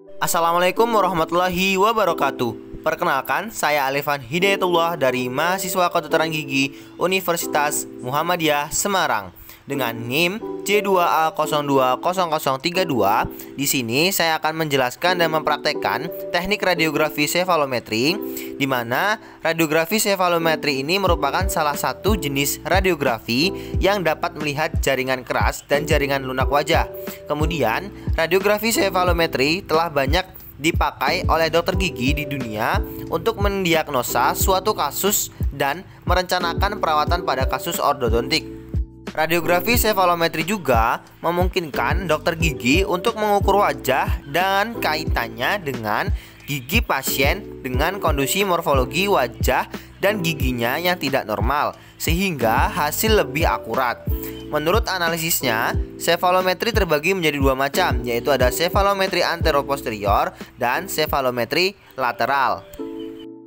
Assalamualaikum warahmatullahi wabarakatuh. Perkenalkan, saya Alifan Hidayatullah dari mahasiswa Kedokteran Gigi Universitas Muhammadiyah Semarang dengan NIM J2A020032. Di sini saya akan menjelaskan dan mempraktekkan teknik radiografi sefalometri, di mana radiografi sefalometri ini merupakan salah satu jenis radiografi yang dapat melihat jaringan keras dan jaringan lunak wajah. Kemudian, radiografi sefalometri telah banyak dipakai oleh dokter gigi di dunia untuk mendiagnosa suatu kasus dan merencanakan perawatan pada kasus ortodontik. Radiografi sefalometri juga memungkinkan dokter gigi untuk mengukur wajah dan kaitannya dengan gigi pasien dengan kondisi morfologi wajah dan giginya yang tidak normal, sehingga hasil lebih akurat. Menurut analisisnya, sefalometri terbagi menjadi dua macam, yaitu ada sefalometri anteroposterior dan sefalometri lateral.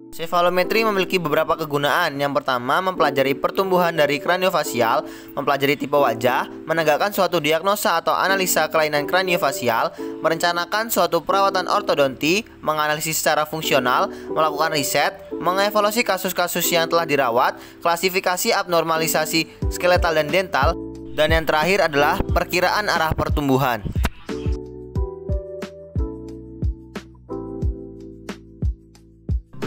Sefalometri memiliki beberapa kegunaan. Yang pertama, mempelajari pertumbuhan dari kraniofasial, mempelajari tipe wajah, menegakkan suatu diagnosa atau analisa kelainan kraniofasial, merencanakan suatu perawatan ortodonti, menganalisis secara fungsional, melakukan riset, mengevaluasi kasus-kasus yang telah dirawat, klasifikasi abnormalisasi skeletal dan dental, dan yang terakhir adalah perkiraan arah pertumbuhan.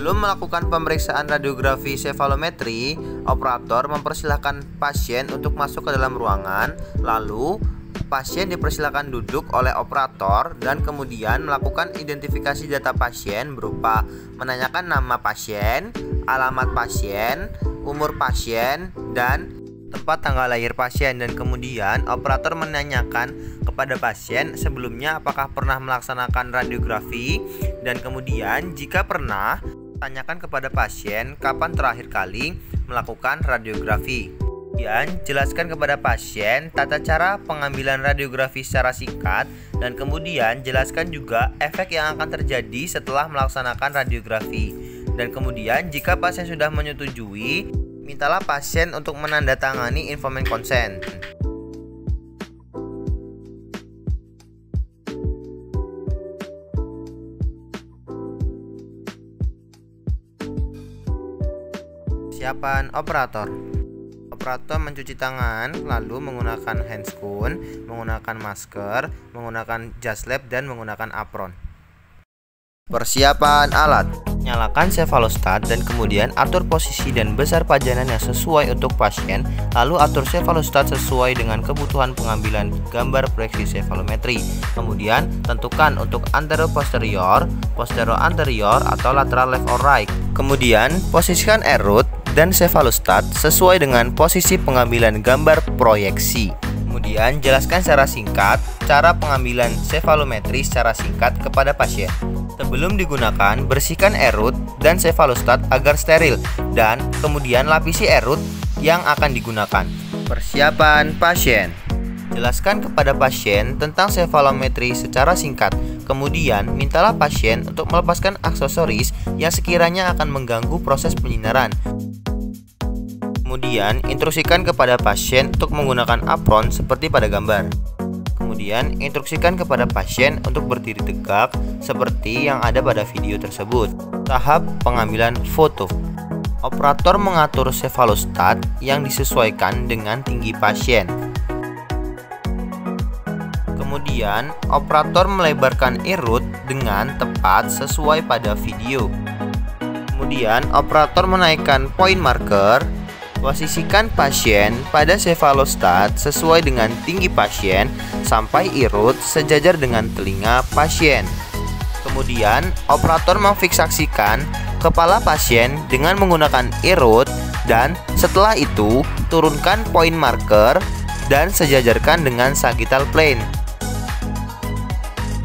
Sebelum melakukan pemeriksaan radiografi sefalometri, operator mempersilahkan pasien untuk masuk ke dalam ruangan. Lalu, pasien dipersilakan duduk oleh operator dan kemudian melakukan identifikasi data pasien berupa menanyakan nama pasien, alamat pasien, umur pasien, dan tempat tanggal lahir pasien. Dan kemudian operator menanyakan kepada pasien sebelumnya apakah pernah melaksanakan radiografi, dan kemudian jika pernah, tanyakan kepada pasien kapan terakhir kali melakukan radiografi. Kemudian jelaskan kepada pasien tata cara pengambilan radiografi secara singkat, dan kemudian jelaskan juga efek yang akan terjadi setelah melaksanakan radiografi. Dan kemudian jika pasien sudah menyetujui, mintalah pasien untuk menandatangani informed consent. Persiapan operator. Operator mencuci tangan, lalu menggunakan handscoon, menggunakan masker, menggunakan jas lab, dan menggunakan apron. Persiapan alat. Nyalakan cefalostat dan kemudian atur posisi dan besar pajanan yang sesuai untuk pasien. Lalu atur cefalostat sesuai dengan kebutuhan pengambilan gambar proyeksi cefalometri. Kemudian tentukan untuk anteroposterior, posterior-anterior, atau lateral left or right. Kemudian posisikan root dan cefalostat sesuai dengan posisi pengambilan gambar proyeksi. Kemudian jelaskan secara singkat cara pengambilan cefalometri secara singkat kepada pasien. Sebelum digunakan, bersihkan root dan cefalostat agar steril, dan kemudian lapisi root yang akan digunakan. Persiapan pasien. Jelaskan kepada pasien tentang cefalometri secara singkat. Kemudian mintalah pasien untuk melepaskan aksesoris yang sekiranya akan mengganggu proses penyinaran. Kemudian instruksikan kepada pasien untuk menggunakan apron seperti pada gambar. Kemudian instruksikan kepada pasien untuk berdiri tegak seperti yang ada pada video tersebut. Tahap pengambilan foto. Operator mengatur cefalostat yang disesuaikan dengan tinggi pasien. Kemudian operator melebarkan root dengan tepat sesuai pada video. Kemudian operator menaikkan point marker. Posisikan pasien pada cefalostat sesuai dengan tinggi pasien sampai root sejajar dengan telinga pasien. Kemudian, operator memfiksaksikan kepala pasien dengan menggunakan root, dan setelah itu turunkan point marker dan sejajarkan dengan sagittal plane.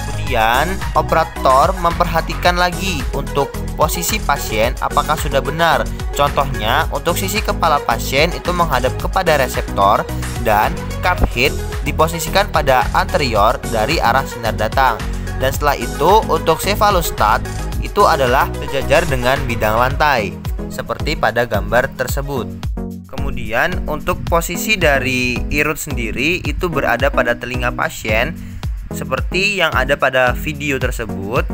Kemudian, operator memperhatikan lagi untuk posisi pasien apakah sudah benar. Contohnya, untuk sisi kepala pasien itu menghadap kepada reseptor dan cup head diposisikan pada anterior dari arah sinar datang. Dan setelah itu, untuk cefalostat itu adalah sejajar dengan bidang lantai, seperti pada gambar tersebut. Kemudian, untuk posisi dari root sendiri itu berada pada telinga pasien seperti yang ada pada video tersebut.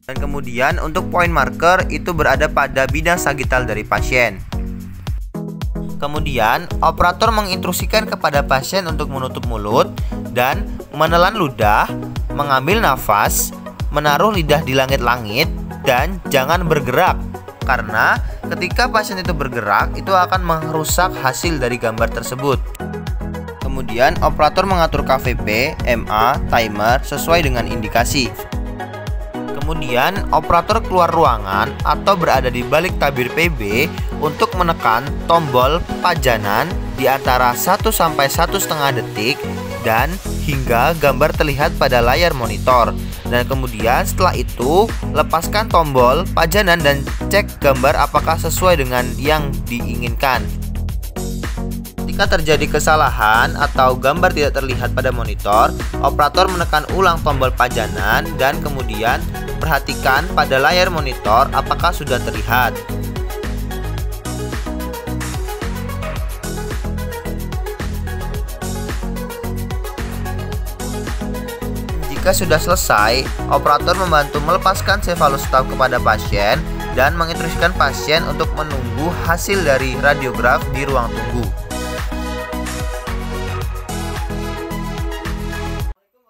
Dan kemudian untuk point marker itu berada pada bidang sagital dari pasien. Kemudian operator menginstruksikan kepada pasien untuk menutup mulut dan menelan ludah, mengambil nafas, menaruh lidah di langit-langit, dan jangan bergerak. Karena ketika pasien itu bergerak, itu akan merusak hasil dari gambar tersebut. Kemudian operator mengatur KVP, MA, timer sesuai dengan indikasi. Kemudian operator keluar ruangan atau berada di balik tabir PB untuk menekan tombol pajanan di antara 1 sampai 1,5 detik dan hingga gambar terlihat pada layar monitor. Dan kemudian setelah itu lepaskan tombol pajanan dan cek gambar apakah sesuai dengan yang diinginkan. Jika terjadi kesalahan atau gambar tidak terlihat pada monitor, operator menekan ulang tombol pajanan dan kemudian perhatikan pada layar monitor apakah sudah terlihat. Jika sudah selesai, operator membantu melepaskan cefalostop kepada pasien dan menginstruksikan pasien untuk menunggu hasil dari radiograf di ruang tunggu.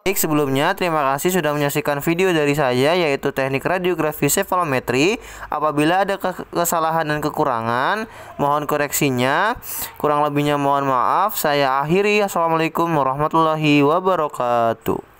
Sebelumnya, terima kasih sudah menyaksikan video dari saya, yaitu teknik radiografi sefalometri. Apabila ada kesalahan dan kekurangan, mohon koreksinya. Kurang lebihnya mohon maaf. Saya akhiri. Assalamualaikum warahmatullahi wabarakatuh.